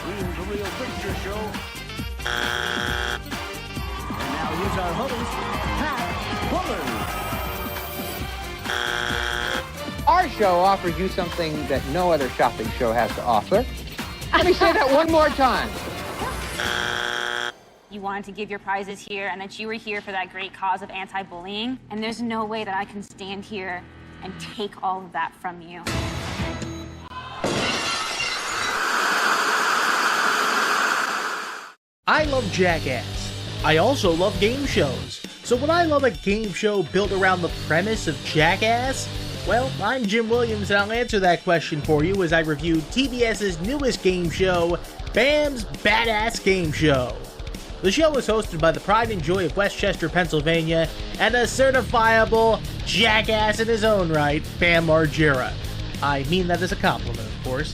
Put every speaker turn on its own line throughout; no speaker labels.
Dream to Real Picture Show. And now here's our host, Pat Fuller.
Our show offers you something that no other shopping show has to offer. Let me say that one more time.
You wanted to give your prizes here and that you were here for that great cause of anti-bullying. And there's no way that I can stand here and take all of that from you.
I love Jackass. I also love game shows. So would I love a game show built around the premise of Jackass? Well, I'm Jim Williams and I'll answer that question for you as I review TBS's newest game show, Bam's Badass Game Show. The show is hosted by the pride and joy of Westchester, Pennsylvania, and a certifiable jackass in his own right, Bam Margera. I mean that as a compliment, of course.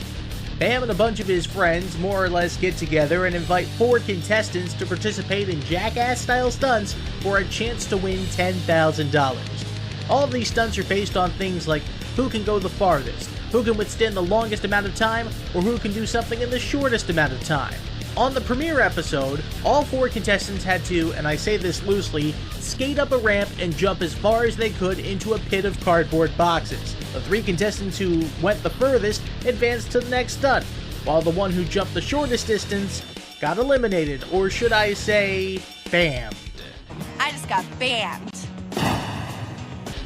Bam and a bunch of his friends more or less get together and invite 4 contestants to participate in Jackass-style stunts for a chance to win $10,000. All of these stunts are based on things like who can go the farthest, who can withstand the longest amount of time, or who can do something in the shortest amount of time. On the premiere episode, all 4 contestants had to, and I say this loosely, skate up a ramp and jump as far as they could into a pit of cardboard boxes. The 3 contestants who went the furthest advanced to the next stunt, while the one who jumped the shortest distance got eliminated, or should I say, bammed.
I just got banned.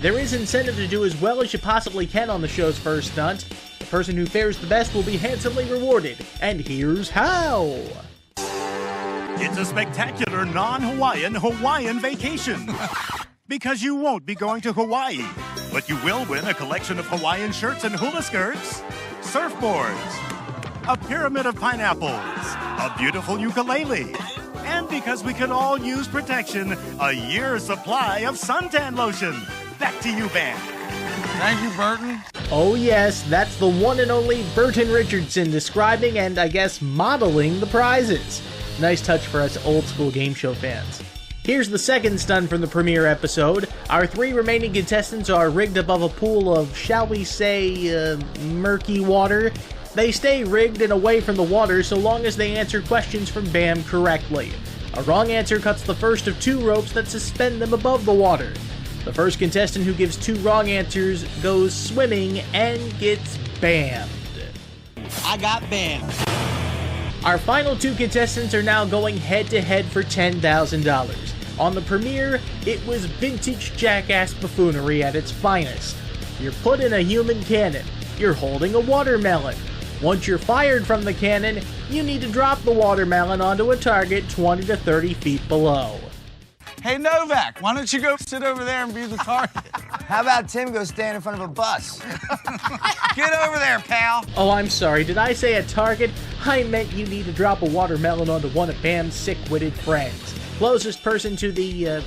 There is incentive to do as well as you possibly can on the show's first stunt. The person who fares the best will be handsomely rewarded, and here's how.
It's a spectacular non-Hawaiian Hawaiian vacation. Because you won't be going to Hawaii, but you will win a collection of Hawaiian shirts and hula skirts, surfboards, a pyramid of pineapples, a beautiful ukulele, and because we can all use protection, a year's supply of suntan lotion. Back to you, Bam.
Thank you, Burton.
Oh yes, that's the one and only Burton Richardson describing and, I guess, modeling the prizes. Nice touch for us old school game show fans. Here's the second stunt from the premiere episode. Our 3 remaining contestants are rigged above a pool of, shall we say, murky water. They stay rigged and away from the water so long as they answer questions from Bam correctly. A wrong answer cuts the first of 2 ropes that suspend them above the water. The first contestant who gives 2 wrong answers goes swimming and gets bammed.
I got banned.
Our final 2 contestants are now going head-to-head for $10,000. On the premiere, it was vintage Jackass buffoonery at its finest. You're put in a human cannon. You're holding a watermelon. Once you're fired from the cannon, you need to drop the watermelon onto a target 20 to 30 feet below.
Hey, Novak, why don't you go sit over there and be the target?
How about Tim go stand in front of a bus?
Get over there, pal.
Oh, I'm sorry, did I say a target? I meant you need to drop a watermelon onto one of Bam's sick-witted friends. Closest person to the,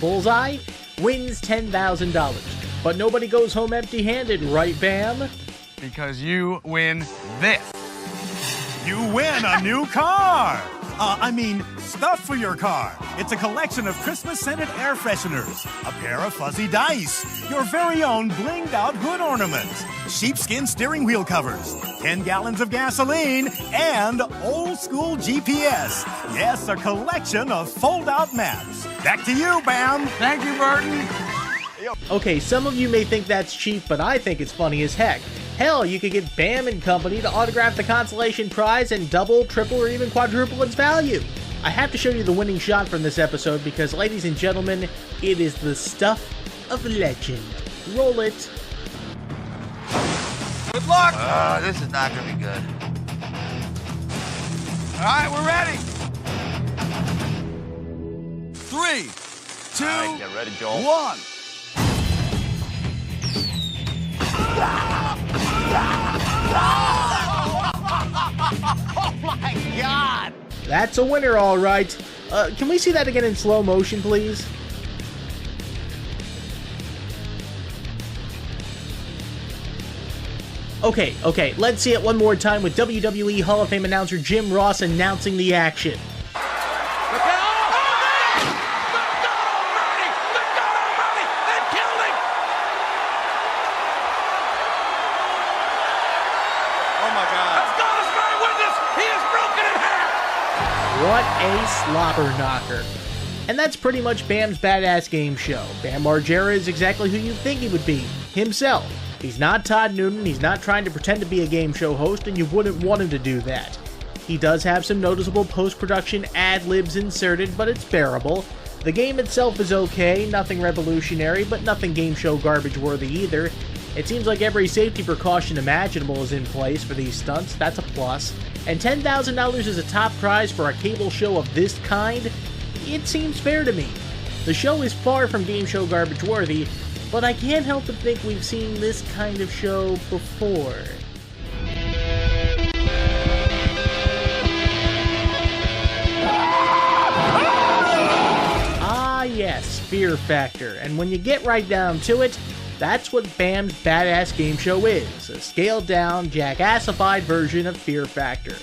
bullseye wins $10,000. But nobody goes home empty-handed, right, Bam?
Because you win this.
You win a new car! Stuff for your car. It's a collection of Christmas-scented air fresheners, a pair of fuzzy dice, your very own blinged-out hood ornaments, sheepskin steering wheel covers, 10 gallons of gasoline, and old-school GPS. Yes, a collection of fold-out maps. Back to you, Bam.
Thank you, Burton.
Okay, some of you may think that's cheap, but I think it's funny as heck. Hell, you could get Bam and company to autograph the consolation prize and double, triple, or even quadruple its value. I have to show you the winning shot from this episode because, ladies and gentlemen, it is the stuff of legend. Roll it.
Good luck.
This is not gonna be good.
All right, we're ready. 3, 2,
All right, get ready, Joel.
1.
Oh my God!
That's a winner, all right. Can we see that again in slow motion, please? Okay, let's see it one more time with WWE Hall of Fame announcer Jim Ross announcing the action.
Oh my God. As God is my witness, he has broken
What a slobber knocker. And that's pretty much Bam's Badass Game Show. Bam Margera is exactly who you'd think he would be, himself. He's not Todd Noonan, he's not trying to pretend to be a game show host, and you wouldn't want him to do that. He does have some noticeable post-production ad-libs inserted, but it's bearable. The game itself is okay, nothing revolutionary, but nothing game show garbage worthy either. It seems like every safety precaution imaginable is in place for these stunts, that's a plus. And $10,000 is a top prize for a cable show of this kind? It seems fair to me. The show is far from game show garbage worthy, but I can't help but think we've seen this kind of show before. Ah yes, Fear Factor, and when you get right down to it, that's what Bam's Badass Game Show is, a scaled-down, jackassified version of Fear Factor.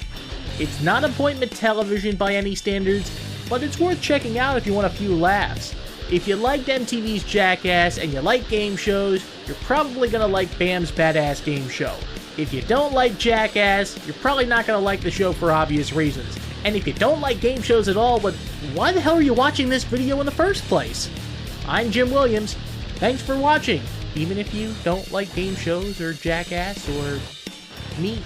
It's not appointment television by any standards, but it's worth checking out if you want a few laughs. If you liked MTV's Jackass and you like game shows, you're probably going to like Bam's Badass Game Show. If you don't like Jackass, you're probably not going to like the show for obvious reasons. And if you don't like game shows at all, but why the hell are you watching this video in the first place? I'm Jim Williams. Thanks for watching, even if you don't like game shows or Jackass or me.